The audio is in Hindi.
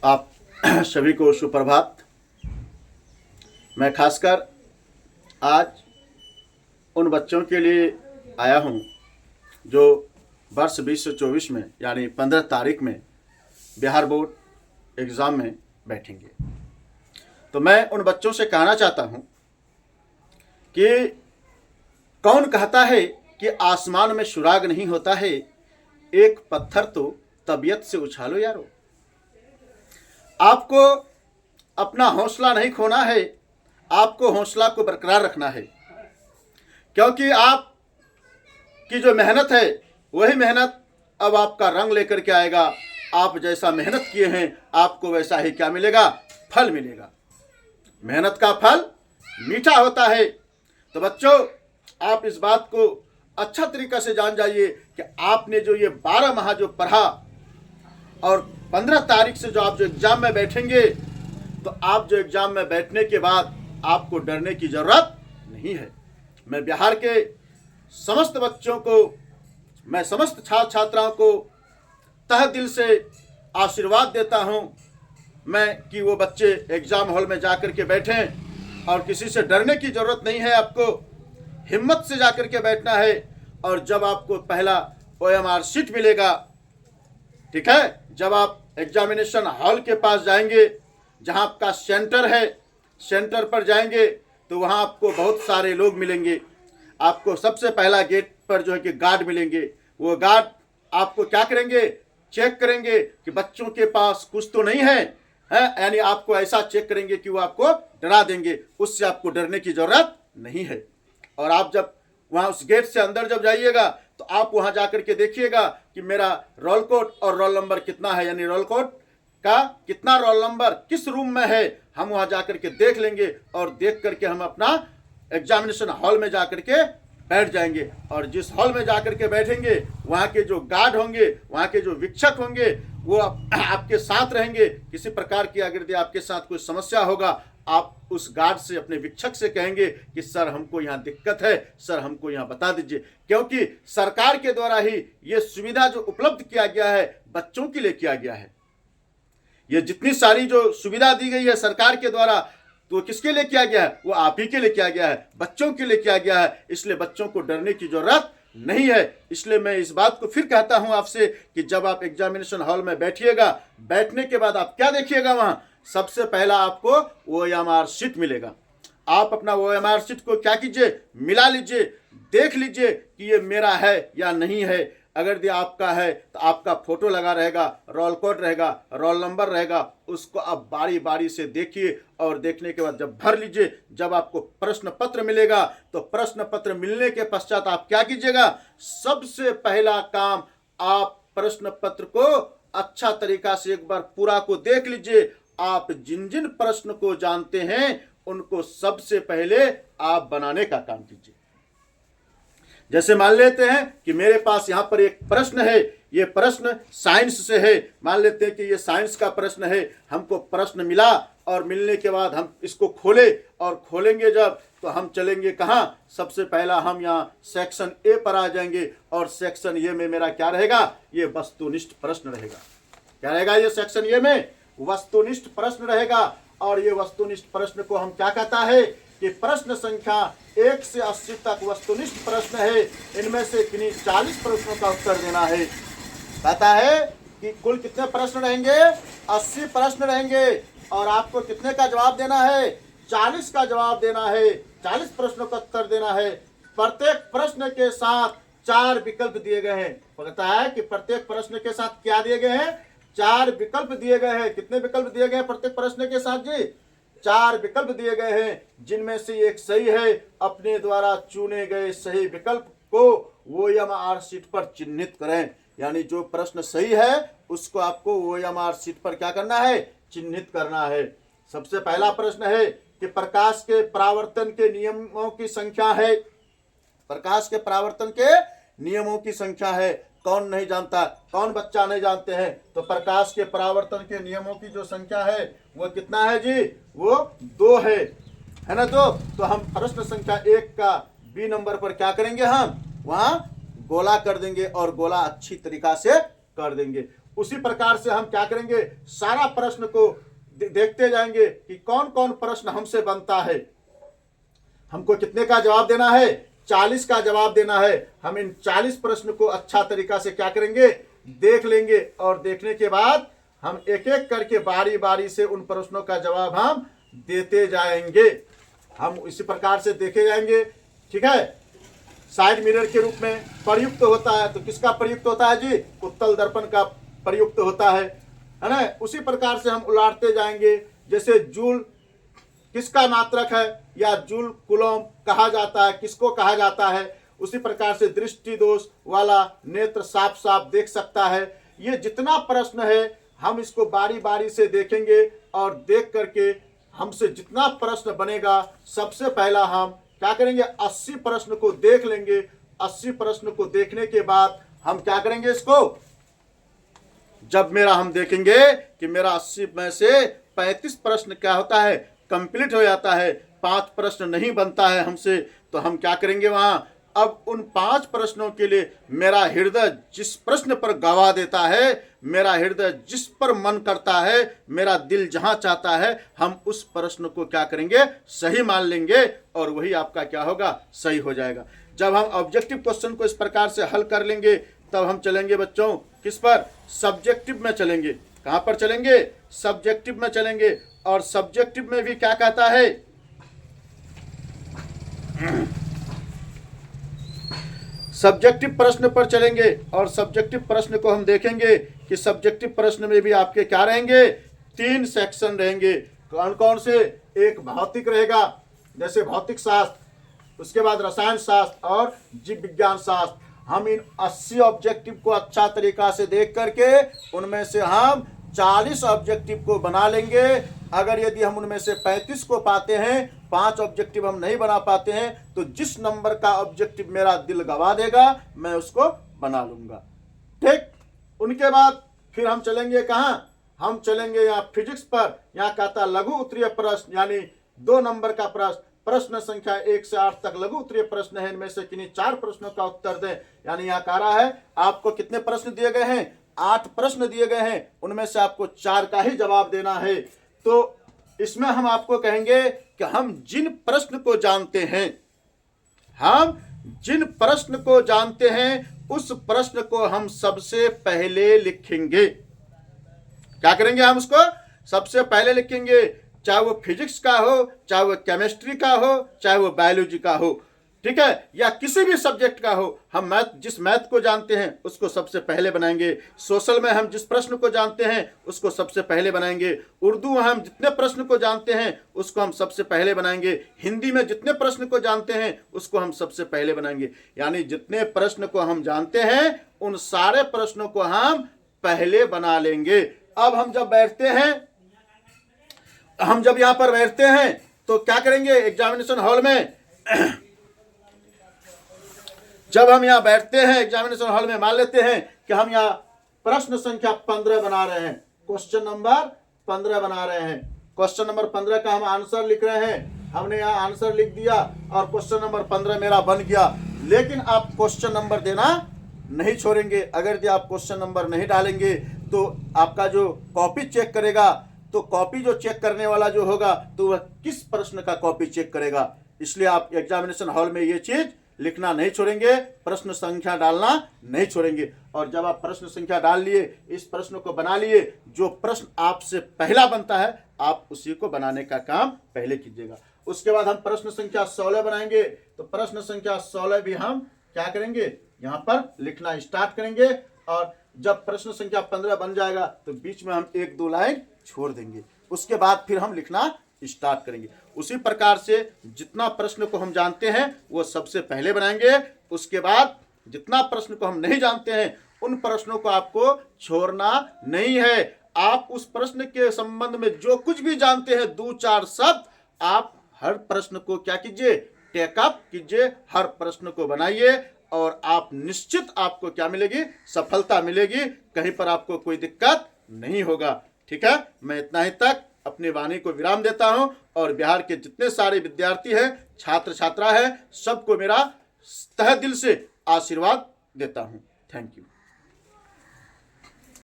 आप सभी को सुप्रभात। मैं खासकर आज उन बच्चों के लिए आया हूं जो वर्ष 2024 में यानी 15 तारीख में बिहार बोर्ड एग्ज़ाम में बैठेंगे। तो मैं उन बच्चों से कहना चाहता हूं कि कौन कहता है कि आसमान में सुराग नहीं होता है, एक पत्थर तो तबीयत से उछालो यारो। आपको अपना हौसला नहीं खोना है, आपको हौसला को बरकरार रखना है, क्योंकि आप की जो मेहनत है वही मेहनत अब आपका रंग लेकर के आएगा। आप जैसा मेहनत किए हैं आपको वैसा ही क्या मिलेगा, फल मिलेगा। मेहनत का फल मीठा होता है। तो बच्चों, आप इस बात को अच्छा तरीका से जान जाइए कि आपने जो ये 12 माह जो पढ़ा और 15 तारीख से जो आप जो एग्जाम में बैठेंगे, तो आप जो एग्जाम में बैठने के बाद आपको डरने की जरूरत नहीं है। मैं बिहार के समस्त बच्चों को, मैं समस्त छात्र छात्राओं को तहे दिल से आशीर्वाद देता हूं मैं कि वो बच्चे एग्जाम हॉल में जाकर के बैठें और किसी से डरने की जरूरत नहीं है। आपको हिम्मत से जाकर के बैठना है और जब आपको पहला OMR शीट मिलेगा, ठीक है, जब आप एग्जामिनेशन हॉल के पास जाएंगे, जहां आपका सेंटर है, सेंटर पर जाएंगे तो वहां आपको बहुत सारे लोग मिलेंगे। आपको सबसे पहला गेट पर जो है कि गार्ड मिलेंगे। वो गार्ड आपको क्या करेंगे, चेक करेंगे कि बच्चों के पास कुछ तो नहीं है, यानी आपको ऐसा चेक करेंगे कि वो आपको डरा देंगे। उससे आपको डरने की जरूरत नहीं है। और आप जब वहां उस गेट से अंदर जब जाइएगा तो आप वहां जाकर के देखिएगा कि मेरा रोल कोड और रोल नंबर कितना है, यानी रोल कोड का कितना रोल नंबर किस रूम में है, हम वहां जाकर के देख लेंगे और देख करके हम अपना एग्जामिनेशन हॉल में जाकर के बैठ जाएंगे। और जिस हॉल में जाकर के बैठेंगे वहां के जो गार्ड होंगे, वहां के जो वीक्षक होंगे, वो आपके साथ रहेंगे। किसी प्रकार की अगर यदि आपके साथ कोई समस्या होगा, आप उस गार्ड से, अपने वीक्षक से कहेंगे कि सर हमको यहाँ दिक्कत है, सर हमको यहाँ बता दीजिए। क्योंकि सरकार के द्वारा ही ये सुविधा जो उपलब्ध किया गया है बच्चों के लिए किया गया है। ये जितनी सारी जो सुविधा दी गई है सरकार के द्वारा, तो किसके लिए किया गया है, वो आप ही के लिए किया गया है, बच्चों के लिए किया गया है। इसलिए बच्चों को डरने की जरूरत नहीं है। इसलिए मैं इस बात को फिर कहता हूं आपसे कि जब आप एग्जामिनेशन हॉल में बैठिएगा, बैठने के बाद आप क्या देखिएगा, वहां सबसे पहला आपको OMR शीट मिलेगा। आप अपना OMR शीट को क्या कीजिए, मिला लीजिए, देख लीजिए कि ये मेरा है या नहीं है। अगर ये आपका है तो आपका फोटो लगा रहेगा, रोल कोड रहेगा, रोल नंबर रहेगा। उसको आप बारी बारी से देखिए और देखने के बाद जब भर लीजिए। जब आपको प्रश्न पत्र मिलेगा तो प्रश्न पत्र मिलने के पश्चात आप क्या कीजिएगा, सबसे पहला काम आप प्रश्न पत्र को अच्छा तरीका से एक बार पूरा को देख लीजिए। आप जिन जिन प्रश्न को जानते हैं उनको सबसे पहले आप बनाने का काम कीजिए। जैसे मान लेते हैं कि मेरे पास यहाँ पर एक प्रश्न है, ये प्रश्न साइंस से है। मान लेते हैं कि ये साइंस का प्रश्न है। हमको प्रश्न मिला और मिलने के बाद हम इसको खोले और खोलेंगे जब, तो हम चलेंगे कहाँ, सबसे पहला हम यहाँ सेक्शन ए पर आ जाएंगे। और सेक्शन ए में मेरा क्या रहेगा, ये वस्तुनिष्ठ प्रश्न रहेगा। क्या रहेगा, ये सेक्शन ए में वस्तुनिष्ठ प्रश्न रहेगा। और ये वस्तुनिष्ठ प्रश्न को हम क्या कहता है कि प्रश्न संख्या 1 से 80 तक वस्तुनिष्ठ प्रश्न है। इनमें से किन्हीं 40 प्रश्नों का उत्तर देना है। कहता है कि कुल कितने प्रश्न रहेंगे, 80 प्रश्न रहेंगे और आपको कितने का जवाब देना है, 40 का जवाब देना है। 40 प्रश्नों का उत्तर देना है। प्रत्येक प्रश्न के साथ 4 विकल्प दिए गए हैं। पता है कि प्रत्येक प्रश्न के साथ क्या दिए गए हैं, 4 विकल्प दिए गए हैं। कितने विकल्प दिए गए हैं प्रत्येक प्रश्न के साथ जी, 4 विकल्प दिए गए हैं, जिनमें से एक सही है। अपने द्वारा चुने गए सही विकल्प को OMR शीट पर चिन्हित करें। यानी जो प्रश्न सही है उसको आपको OMR शीट पर क्या करना है, चिन्हित करना है। सबसे पहला प्रश्न है कि प्रकाश के परावर्तन के नियमों की संख्या है। प्रकाश के परावर्तन के नियमों की संख्या है। कौन नहीं जानता, कौन बच्चा नहीं जानते हैं। तो प्रकाश के परावर्तन के नियमों की जो संख्या है वो कितना है जी, वो 2 है ना। तो हम प्रश्न संख्या 1 का B नंबर पर क्या करेंगे, हम वहां गोला कर देंगे और गोला अच्छी तरीका से कर देंगे। उसी प्रकार से हम क्या करेंगे, सारा प्रश्न को देखते जाएंगे कि कौन कौन प्रश्न हमसे बनता है। हमको कितने का जवाब देना है, 40 का जवाब देना है। हम इन 40 प्रश्न को अच्छा तरीका से क्या करेंगे, देख लेंगे, और देखने के बाद हम एक एक करके बारी बारी से उन प्रश्नों का जवाब हम देते जाएंगे। हम इसी प्रकार से देखे जाएंगे, ठीक है। साइड मिरर के रूप में प्रयुक्त होता है, तो किसका प्रयुक्त होता है जी, उत्तल दर्पण का प्रयुक्त होता है ना। उसी प्रकार से हम उलाटते जाएंगे, जैसे जूल किसका मात्रक है या जूल कुलम कहा जाता है, किसको कहा जाता है। उसी प्रकार से दृष्टि दोष वाला नेत्र साफ साफ देख सकता है। ये जितना प्रश्न है हम इसको बारी बारी से देखेंगे, और देख करके हमसे जितना प्रश्न बनेगा सबसे पहला हम क्या करेंगे, 80 प्रश्न को देख लेंगे। 80 प्रश्न को देखने के बाद हम क्या करेंगे, इसको जब मेरा हम देखेंगे कि मेरा 80 में से 35 प्रश्न क्या होता है, कंप्लीट हो जाता है, 5 प्रश्न नहीं बनता है हमसे, तो हम क्या करेंगे वहां, अब उन 5 प्रश्नों के लिए मेरा हृदय जिस प्रश्न पर गवाह देता है, मेरा हृदय जिस पर मन करता है, मेरा दिल जहां चाहता है, हम उस प्रश्न को क्या करेंगे, सही मान लेंगे, और वही आपका क्या होगा, सही हो जाएगा। जब हम ऑब्जेक्टिव क्वेश्चन को इस प्रकार से हल कर लेंगे, तब हम चलेंगे बच्चों किस पर, सब्जेक्टिव में चलेंगे। कहां पर चलेंगे, सब्जेक्टिव में चलेंगे। और सब्जेक्टिव में भी क्या कहता है, सब्जेक्टिव प्रश्न पर चलेंगे, और सब्जेक्टिव प्रश्न को हम देखेंगे कि सब्जेक्टिव प्रश्न में भी आपके क्या रहेंगे, 3 सेक्शन रहेंगे। कौन कौन से, एक भौतिक रहेगा, जैसे भौतिक शास्त्र, उसके बाद रसायन शास्त्र और जीव विज्ञान शास्त्र। हम इन 80 ऑब्जेक्टिव को अच्छा तरीका से देख करके उनमें से हम 40 ऑब्जेक्टिव को बना लेंगे। अगर यदि हम उनमें से 35 को पाते हैं, 5 ऑब्जेक्टिव हम नहीं बना पाते हैं, तो जिस नंबर का ऑब्जेक्टिव मेरा दिल गवा देगा मैं उसको बना लूंगा, ठीक। उनके बाद फिर हम चलेंगे कहां, हम चलेंगे यहाँ फिजिक्स पर। यहाँ कहता लघु उत्तरीय प्रश्न, यानी 2 नंबर का प्रश्न। प्रश्न संख्या 1 से 8 तक लघु उत्तरीय प्रश्न है, इनमें से किन्हीं 4 प्रश्नों का उत्तर दें। यानी यहाँ कह रहा है आपको कितने प्रश्न दिए गए हैं, 8 प्रश्न दिए गए हैं, उनमें से आपको 4 का ही जवाब देना है। तो इसमें हम आपको कहेंगे कि हम जिन प्रश्न को जानते हैं, हम जिन प्रश्न को जानते हैं उस प्रश्न को हम सबसे पहले लिखेंगे। क्या करेंगे, हम उसको सबसे पहले लिखेंगे, चाहे वो फिजिक्स का हो, चाहे वो केमिस्ट्री का हो, चाहे वो बायोलॉजी का हो, ठीक है, या किसी भी सब्जेक्ट का हो। हम जिस मैथ को जानते हैं उसको सबसे पहले बनाएंगे। सोशल में हम जिस प्रश्न को जानते हैं उसको सबसे पहले बनाएंगे। उर्दू में हम जितने प्रश्न को जानते हैं उसको हम सबसे पहले बनाएंगे। हिंदी में जितने प्रश्न को जानते हैं उसको हम सबसे पहले बनाएंगे। यानी जितने प्रश्न को हम जानते हैं उन सारे प्रश्नों को हम पहले बना लेंगे। अब हम जब बैठते हैं, हम जब यहाँ पर बैठते हैं तो क्या करेंगे, एग्जामिनेशन हॉल में जब हम यहाँ बैठते हैं एग्जामिनेशन हॉल में, मान लेते हैं कि हम यहाँ प्रश्न संख्या 15 बना रहे हैं, क्वेश्चन नंबर 15 बना रहे हैं। क्वेश्चन नंबर 15 का हम आंसर लिख रहे हैं। हमने यहाँ आंसर लिख दिया और क्वेश्चन नंबर 15 मेरा बन गया। लेकिन आप क्वेश्चन नंबर देना नहीं छोड़ेंगे। अगर यदि आप क्वेश्चन नंबर नहीं डालेंगे तो आपका जो कॉपी चेक करेगा, तो कॉपी जो चेक करने वाला जो होगा तो वह किस प्रश्न का कॉपी चेक करेगा। इसलिए आप एग्जामिनेशन हॉल में ये चीज लिखना नहीं छोड़ेंगे, प्रश्न संख्या डालना नहीं छोड़ेंगे। और जब आप प्रश्न संख्या डाल लिए, इस प्रश्न को बना लिए, जो प्रश्न आपसे पहला बनता है आप उसी को बनाने का काम पहले कीजिएगा। उसके बाद हम प्रश्न संख्या 16 बनाएंगे। तो प्रश्न संख्या 16 भी हम क्या करेंगे, यहाँ पर लिखना स्टार्ट करेंगे। और जब प्रश्न संख्या 15 बन जाएगा तो बीच में हम 1-2 लाइन छोड़ देंगे। उसके बाद फिर हम लिखना स्टार्ट करेंगे। उसी प्रकार से जितना प्रश्न को हम जानते हैं वो सबसे पहले बनाएंगे। उसके बाद जितना प्रश्न को हम नहीं जानते हैं उन प्रश्नों को आपको छोड़ना नहीं है। आप उस प्रश्न के संबंध में जो कुछ भी जानते हैं 2-4 शब्द, आप हर प्रश्न को क्या कीजिए, टेकअप कीजिए, हर प्रश्न को बनाइए और आप निश्चित आपको क्या मिलेगी, सफलता मिलेगी। कहीं पर आपको कोई दिक्कत नहीं होगा। ठीक है, मैं इतना ही तक अपनी वाणी को विराम देता हूं और बिहार के जितने सारे विद्यार्थी हैं, छात्र छात्रा हैं, सबको मेरा तहे दिल से आशीर्वाद देता हूं। Thank you.